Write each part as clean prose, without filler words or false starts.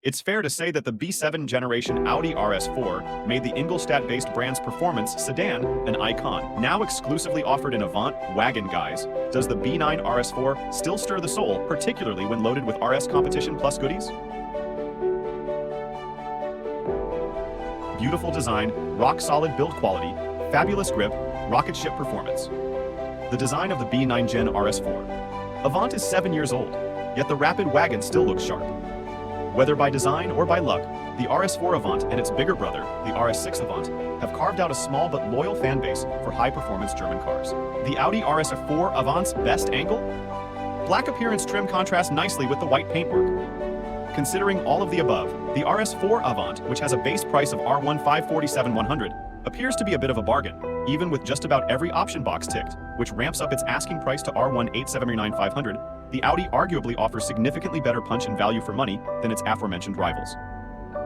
It's fair to say that the B7 generation Audi RS4 made the Ingolstadt-based brand's performance sedan an icon. Now exclusively offered in Avant wagon guise, does the B9 RS4 still stir the soul, particularly when loaded with RS Competition Plus goodies? Beautiful design, rock-solid build quality, fabulous grip, rocket ship performance. The design of the B9 Gen RS4. Avant is 7 years old, yet the rapid wagon still looks sharp. Whether by design or by luck, the RS4 Avant and its bigger brother, the RS6 Avant, have carved out a small but loyal fan base for high-performance German cars. The Audi Rs4 Avant's best angle? Black appearance trim contrasts nicely with the white paintwork. Considering all of the above, the Rs4 Avant, which has a base price of R1,547,100, appears to be a bit of a bargain, even with just about every option box ticked, which ramps up its asking price to R1,879,500. The Audi arguably offers significantly better punch and value for money than its aforementioned rivals.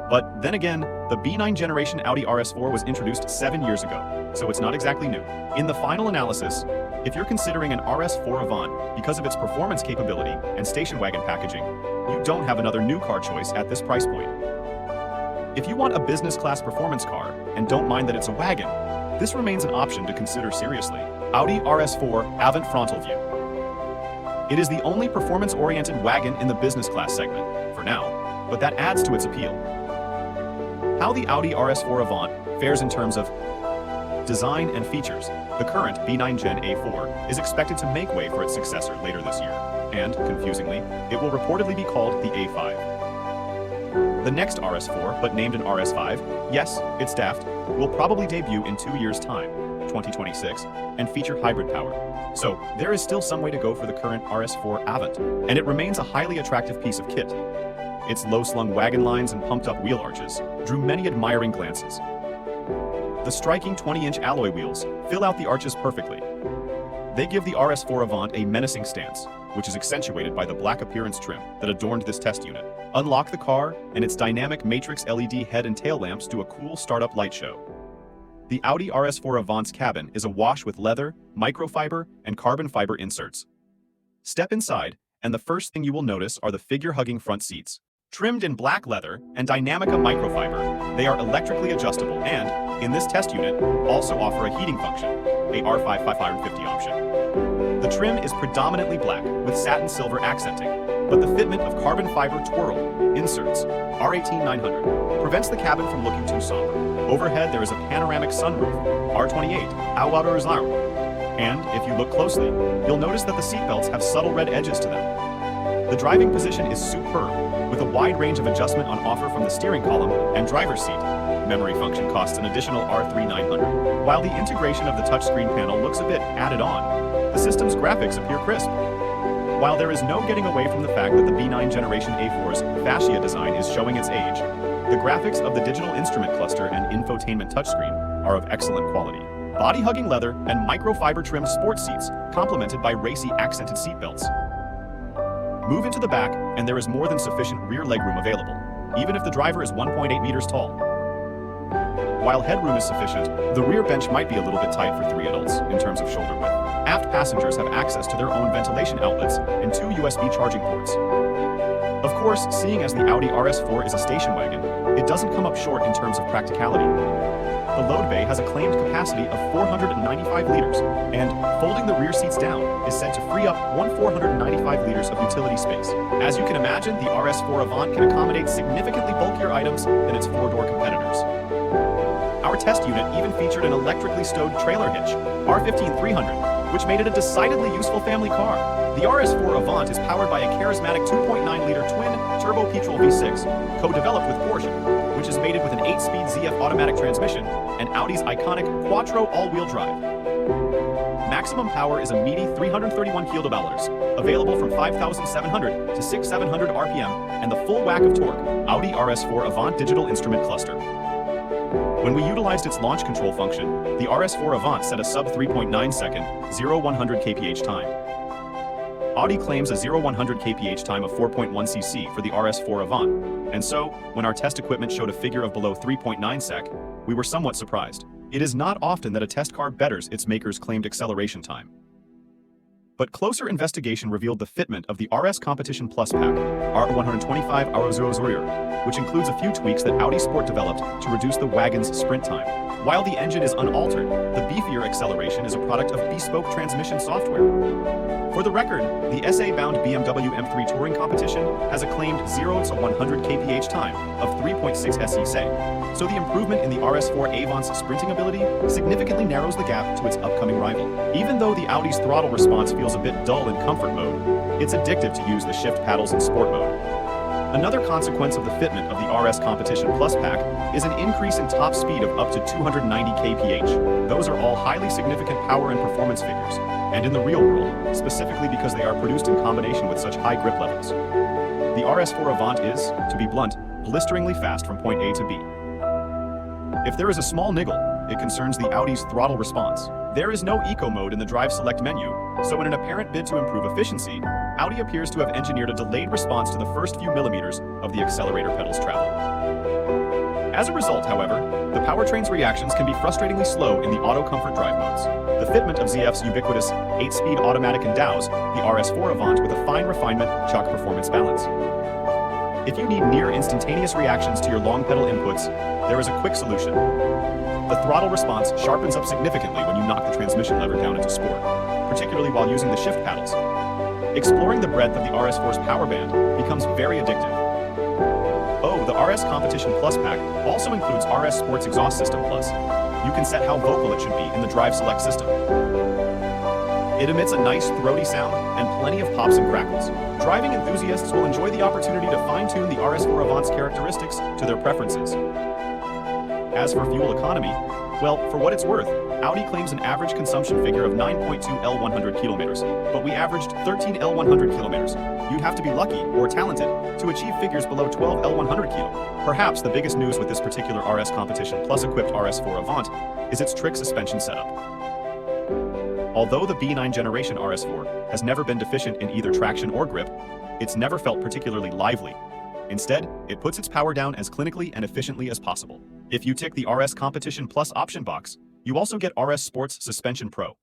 But then again, the B9 generation Audi RS4 was introduced 7 years ago, so it's not exactly new. In the final analysis, if you're considering an RS4 Avant because of its performance capability and station wagon packaging, you don't have another new car choice at this price point. If you want a business-class performance car and don't mind that it's a wagon, this remains an option to consider seriously. Audi RS4 Avant Frontal View. It is the only performance-oriented wagon in the business class segment, for now, but that adds to its appeal. How the Audi RS4 Avant fares in terms of design and features. The current B9 Gen A4 is expected to make way for its successor later this year, and, confusingly, it will reportedly be called the A5. The next RS4, but named an RS5, yes, it's daft, will probably debut in 2 years' time, 2026, and feature hybrid power. So, there is still some way to go for the current RS4 Avant, and it remains a highly attractive piece of kit. Its low-slung wagon lines and pumped-up wheel arches drew many admiring glances. The striking 20-inch alloy wheels fill out the arches perfectly. They give the RS4 Avant a menacing stance, which is accentuated by the black appearance trim that adorned this test unit. Unlock the car, and its dynamic matrix LED head and tail lamps do a cool startup light show. The Audi RS4 Avant's cabin is awash with leather, microfiber, and carbon fiber inserts. Step inside, and the first thing you will notice are the figure-hugging front seats. Trimmed in black leather and Dynamica microfiber, they are electrically adjustable and, in this test unit, also offer a heating function, a R550 option. The trim is predominantly black with satin silver accenting, but the fitment of carbon fiber twirl inserts, R18900, prevents the cabin from looking too somber. Overhead there is a panoramic sunroof, R28, Audi Rs4. And, if you look closely, you'll notice that the seatbelts have subtle red edges to them. The driving position is superb, with a wide range of adjustment on offer from the steering column and driver's seat. Memory function costs an additional R3900. While the integration of the touchscreen panel looks a bit added on, the system's graphics appear crisp. While there is no getting away from the fact that the B9 Generation A4's fascia design is showing its age, the graphics of the digital instrument cluster and infotainment touchscreen are of excellent quality. Body-hugging leather and microfiber-trimmed sports seats, complemented by racy accented seatbelts. Move into the back, and there is more than sufficient rear legroom available, even if the driver is 1.8 meters tall. While headroom is sufficient, the rear bench might be a little bit tight for 3 adults in terms of shoulder width. Aft passengers have access to their own ventilation outlets and 2 USB charging ports. Of course, seeing as the Audi RS4 is a station wagon, it doesn't come up short in terms of practicality. The load bay has a claimed capacity of 495 liters, and folding the rear seats down is said to free up 495 liters of utility space. As you can imagine, the RS4 Avant can accommodate significantly bulkier items than its 4-door competitors. Our test unit even featured an electrically stowed trailer hitch, R15300, which made it a decidedly useful family car. The RS4 Avant is powered by a charismatic 2.9-liter twin-turbo petrol V6, co-developed with Porsche, which is mated with an 8-speed ZF automatic transmission and Audi's iconic Quattro all-wheel drive. Maximum power is a meaty 331 kW, available from 5,700 to 6,700 RPM, and the full whack of torque, Audi RS4 Avant digital instrument cluster. When we utilized its launch control function, the RS4 Avant set a sub 3.9 second 0-100 kph time. Audi claims a 0-100 kph time of 4.1 cc for the RS4 Avant, and so, when our test equipment showed a figure of below 3.9 sec, we were somewhat surprised. It is not often that a test car betters its maker's claimed acceleration time. But But closer investigation revealed the fitment of the RS Competition Plus pack, R125 Rs4, which includes a few tweaks that Audi Sport developed to reduce the wagon's sprint time. While the engine is unaltered, the beefier acceleration is a product of bespoke transmission software. For the record, the SA-bound BMW M3 Touring Competition has a claimed 0 to 100 kph time of 3.6 SEK, so the improvement in the RS4 Avant's sprinting ability significantly narrows the gap to its upcoming rival. Even though the Audi's throttle response feels a bit dull in comfort mode, it's addictive to use the shift paddles in sport mode. Another consequence of the fitment of the RS Competition Plus pack is an increase in top speed of up to 290 kph. Those are all highly significant power and performance figures, and in the real world, specifically because they are produced in combination with such high grip levels. The RS4 Avant is, to be blunt, blisteringly fast from point A to B. If there is a small niggle, it concerns the Audi's throttle response. There is no eco mode in the drive select menu, so in an apparent bid to improve efficiency, Audi appears to have engineered a delayed response to the first few millimeters of the accelerator pedal's travel. As a result, however, the powertrain's reactions can be frustratingly slow in the auto comfort drive modes. The fitment of ZF's ubiquitous 8-speed automatic endows the RS4 Avant with a fine refinement chuck performance balance. If you need near instantaneous reactions to your long pedal inputs, there is a quick solution. The throttle response sharpens up significantly when you knock the transmission lever down into sport, particularly while using the shift paddles. Exploring the breadth of the RS4's power band becomes very addictive. Oh, the RS Competition Plus pack also includes RS Sports Exhaust System Plus. You can set how vocal it should be in the drive select system. It emits a nice throaty sound and plenty of pops and crackles. Driving enthusiasts will enjoy the opportunity to fine-tune the RS4 Avant's characteristics to their preferences. As for fuel economy, well, for what it's worth, Audi claims an average consumption figure of 9.2 L100 kilometers, but we averaged 13 L100 kilometers. You'd have to be lucky or talented to achieve figures below 12 L100 kilo. Perhaps the biggest news with this particular RS Competition Plus equipped RS4 Avant is its trick suspension setup. Although the B9 generation RS4 has never been deficient in either traction or grip, it's never felt particularly lively. Instead, it puts its power down as clinically and efficiently as possible. If you tick the RS Competition Plus option box, you also get RS Sports Suspension Pro.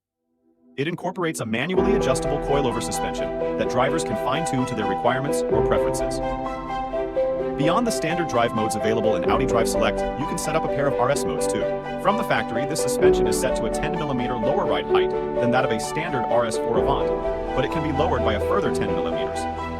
It incorporates a manually adjustable coilover suspension that drivers can fine-tune to their requirements or preferences. Beyond the standard drive modes available in Audi Drive Select, you can set up a pair of RS modes too. From the factory, this suspension is set to a 10mm lower ride height than that of a standard RS4 Avant, but it can be lowered by a further 10mm.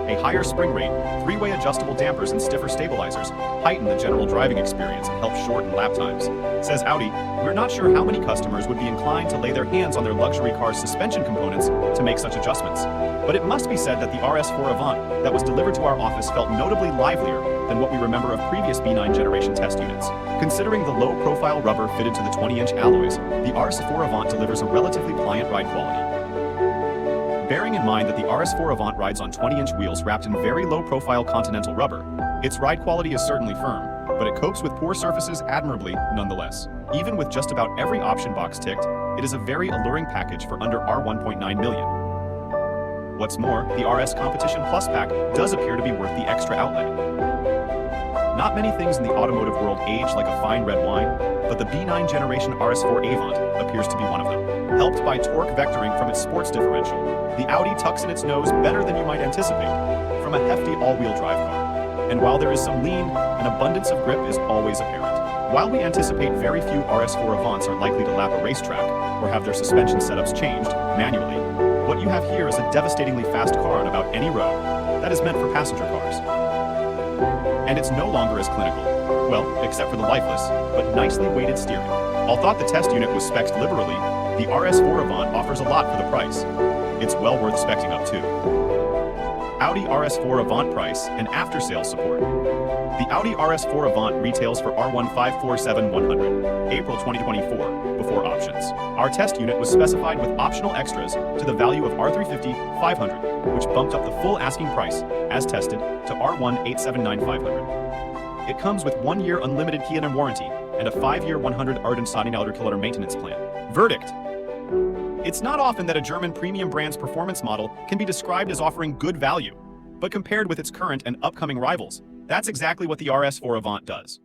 A higher spring rate, three-way adjustable dampers and stiffer stabilizers heighten the general driving experience and help shorten lap times. Says Audi, we're not sure how many customers would be inclined to lay their hands on their luxury car's suspension components to make such adjustments. But it must be said that the RS4 Avant that was delivered to our office felt notably livelier than what we remember of previous B9 generation test units. Considering the low-profile rubber fitted to the 20-inch alloys, the RS4 Avant delivers a relatively pliant ride quality. Bearing in mind that the RS4 Avant rides on 20-inch wheels wrapped in very low-profile Continental rubber, its ride quality is certainly firm, but it copes with poor surfaces admirably nonetheless. Even with just about every option box ticked, it is a very alluring package for under R1.9 million. What's more, the RS Competition Plus pack does appear to be worth the extra outlay. Not many things in the automotive world age like a fine red wine, but the B9 generation RS4 Avant appears to be one of them. Helped by torque vectoring from its sports differential, the Audi tucks in its nose better than you might anticipate from a hefty all-wheel drive car. And while there is some lean, an abundance of grip is always apparent. While we anticipate very few RS4 Avants are likely to lap a racetrack or have their suspension setups changed manually, what you have here is a devastatingly fast car on about any road that is meant for passenger cars. And it's no longer as clinical, well, except for the lifeless, but nicely weighted steering. Although the test unit was spec'd liberally, the RS4 Avant offers a lot for the price. It's well worth spec'ing up too. Audi RS4 Avant price and after-sales support. The Audi RS4 Avant retails for R1547100, April 2024, before options. Our test unit was specified with optional extras to the value of R350-500, which bumped up the full asking price, as tested, to R1879500. It comes with 1-year unlimited Kia warranty and a 5-year 100 Kilometer maintenance plan. Verdict: it's not often that a German premium brand's performance model can be described as offering good value, but compared with its current and upcoming rivals, that's exactly what the RS4 Avant does.